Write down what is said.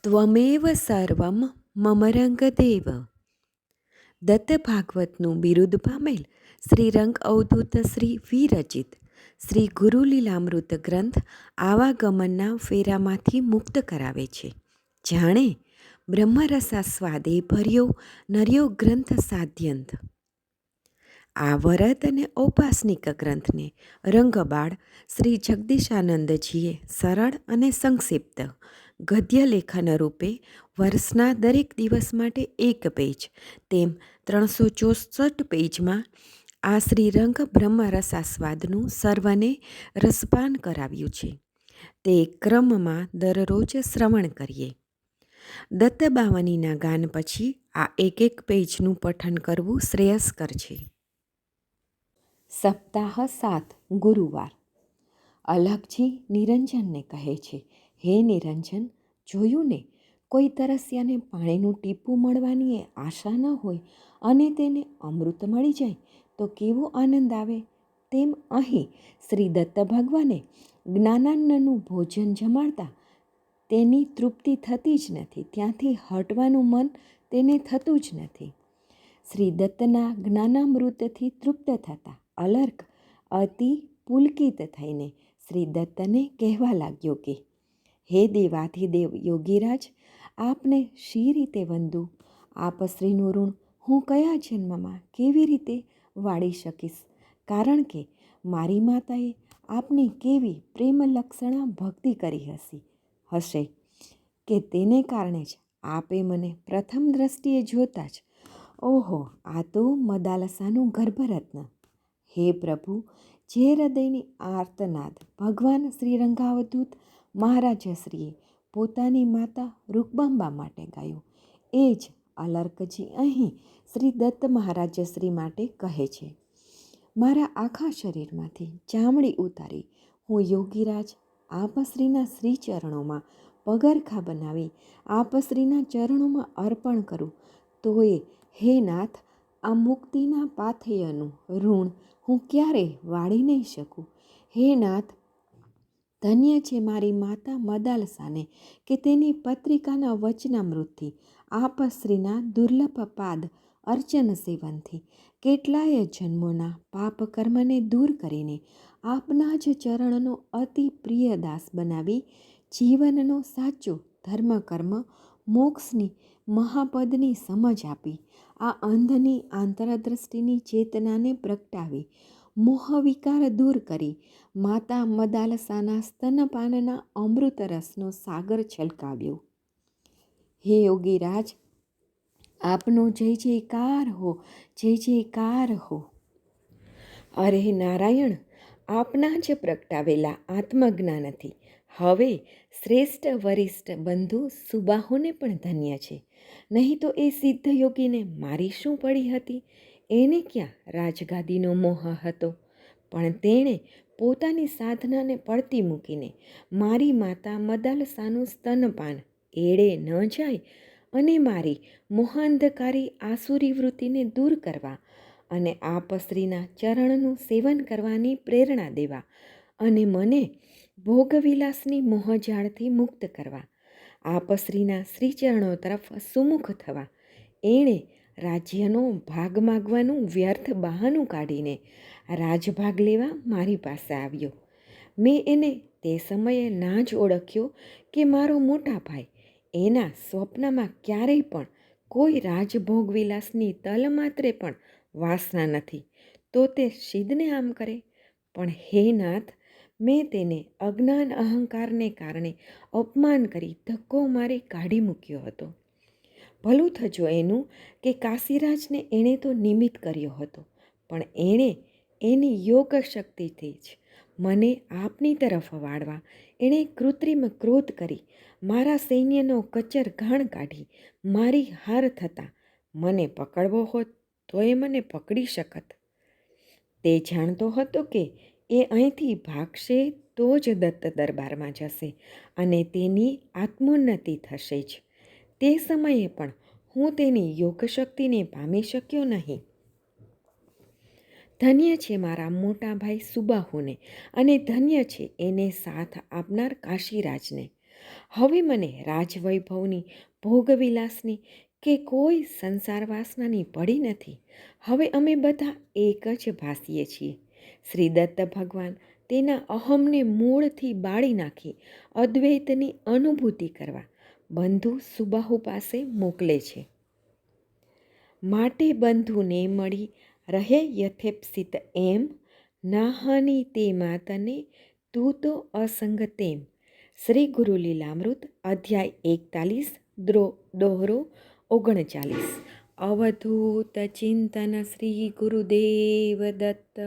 ત્વમેવ સર્વમ મમ રંગદેવ. દત્ત ભાગવતનું બિરુદ પામેલ શ્રી રંગ અવધૂત શ્રી વિરચિત શ્રી ગુરુલીલામૃત ગ્રંથ આવાગમનના ફેરામાંથી મુક્ત કરાવે છે. જાણે બ્રહ્મરસાસ્વાદે ભર્યો નર્યો ગ્રંથ સાધ્યંત. આ વરદ અને ઔપાસનિક ગ્રંથને રંગબાળ શ્રી જગદીશાનંદજીએ સરળ અને સંક્ષિપ્ત ગદ્ય લેખન રૂપે વર્ષના દરેક દિવસ માટે એક પેજ તેમ 364 પેજમાં આ શ્રીરંગ બ્રહ્મરસાસ્વાદનું સર્વને રસપાન કરાવ્યું છે. તે ક્રમમાં દરરોજ શ્રવણ કરીએ. દત્તબાવનીના ગાન પછી આ એક પેજનું પઠન કરવું શ્રેયસ્કર છે. સપ્તાહ 7 ગુરુવાર. અલખજી નિરંજનને કહે છે, હે નિરંજન, જોયું ને, કોઈ તરસ્યાને પાણીનું ટીપું મળવાની આશા ન હોય અને તેને અમૃત મળી જાય તો કેવો આનંદ આવે. તેમ અહીં શ્રી દત્ત ભગવાને જ્ઞાનાન્નનું ભોજન જમાડતા તેની તૃપ્તિ થતી જ નથી, ત્યાંથી હટવાનું મન તેને થતું જ નથી. શ્રી દત્તના જ્ઞાનામૃતથી તૃપ્ત થતા અલર્ક અતિ પુલકિત થઈને શ્રી દત્તને કહેવા લાગ્યો કે, હે દેવાધિદેવ યોગીરાજ, આપને શી રીતે વંદું? આપ શ્રીનું ઋણ હું કયા જન્મમાં કેવી રીતે વાળી શકીશ? કારણ કે મારી માતાએ આપની કેવી પ્રેમલક્ષણા ભક્તિ કરી હશે કે તેને કારણે જ આપે મને પ્રથમ દ્રષ્ટિએ જોતા જ, ઓહો, આ તો મદાલસાનું ગર્ભરત્ન. હે પ્રભુ, જે હૃદયની આર્તનાદ ભગવાન શ્રીરંગાવધૂત મહારાજશ્રીએ પોતાની માતા રૂકબાંબા માટે ગાયો, એ જ અલર્કજી અહીં શ્રી દત્ત મહારાજશ્રી માટે કહે છે. મારા આખા શરીરમાંથી ચામડી ઉતારી હું યોગીરાજ આપશ્રીના શ્રીચરણોમાં પગરખા બનાવી આપશ્રીના ચરણોમાં અર્પણ કરું તોય હે નાથ, આ મુક્તિના પાથેયનું ઋણ હું ક્યારેય વાળી નહીં શકું. હે નાથ, ધન્ય છે મારી માતા મદાલસાને કે તેની પત્રિકાના વચનામૃતથી આપશ્રીના દુર્લભ પાદ અર્ચન સેવનથી કેટલાય જન્મોના પાપ કર્મને દૂર કરીને આપના જ ચરણનો અતિ પ્રિય દાસ બનાવી જીવનનો સાચો ધર્મ કર્મ મોક્ષની મહાપદની સમજ આપી આ અંધની આંતરદ્રષ્ટિની ચેતનાને પ્રગટાવી મોહવિકાર દૂર કરી માતા મદાલસાના સ્તનપાનના અમૃત રસનો સાગર છલકાવ્યો. હે યોગીરાજ, આપનો જય જયકાર હો, જય જયકાર હો. અરે નારાયણ, આપના જ પ્રગટાવેલા આત્મજ્ઞાનથી હવે શ્રેષ્ઠ વરિષ્ઠ બંધુ સુબાહુને પણ ધન્ય છે. નહીં તો એ સિદ્ધ યોગીને મારી શું પડી હતી? એને ક્યાં રાજગાદીનો મોહ હતો? પણ તેણે પોતાની સાધનાને પડતી મૂકીને મારી માતા મદાલસાનું સ્તનપાન એળે ન જાય અને મારી મોહાંધકારી આસુરી વૃત્તિને દૂર કરવા અને આપશ્રીના ચરણનું સેવન કરવાની પ્રેરણા દેવા અને મને ભોગવિલાસની મોહજાળથી મુક્ત કરવા આપશ્રીના શ્રીચરણો તરફ સુમુખ થવા એણે રાજ્યનો ભાગ માગવાનું વ્યર્થ બહાનું કાઢીને રાજભાગ લેવા મારી પાસે આવ્યો. મેં એને તે સમયે ના જ ઓળખ્યો કે મારો મોટા ભાઈ એના સ્વપ્નમાં ક્યારેય પણ કોઈ રાજભોગવિલાસની તલમાત્રે પણ વાસના નથી, તો તે સિદ્ધને આમ કરે. પણ હે નાથ, મેં તેને અજ્ઞાન અહંકારને કારણે અપમાન કરી ધક્કો મારી કાઢી મૂક્યો હતો. ભલું થજો એનું કે કાશીરાજને એણે તો નિમિત્ત કર્યો હતો, પણ એણે એની યોગ શક્તિથી જ મને આપની તરફ વાળવા એણે કૃત્રિમ ક્રોધ કરી મારા સૈન્યનો કચર ઘાણ કાઢી મારી હાર થતાં મને પકડવો હોત તો એ મને પકડી શકત. તે જાણતો હતો કે એ અહીંથી ભાગશે તો જ દત્ત દરબારમાં જશે અને તેની આત્મોન્નતિ થશે જ. તે સમયે પણ હું તેની યોગશક્તિને પામી શક્યો નહીં. ધન્ય છે મારા મોટા ભાઈ સુબાહુને અને ધન્ય છે એને સાથ આપનાર કાશીરાજને. હવે મને રાજવૈભવની, ભોગવિલાસની કે કોઈ સંસાર વાસનાની પડી નથી. હવે અમે બધા એક જ ભાસીએ છીએ. શ્રી દત્ત ભગવાન તેના અહમને મૂળથી બાળી નાખી અદ્વૈતની અનુભૂતિ કરવા બંધુ સુબાહુ પાસે મોકલે છે. માટે બંધુને મળી રહે યથેપ્સિત એમ, ના હાનિ તે માતને તું તો અસંગ તેમ. શ્રી ગુરુ લીલામૃત અધ્યાય 41 દોહરો 39. અવધૂત ચિંતન શ્રી ગુરુદેવ દત્ત.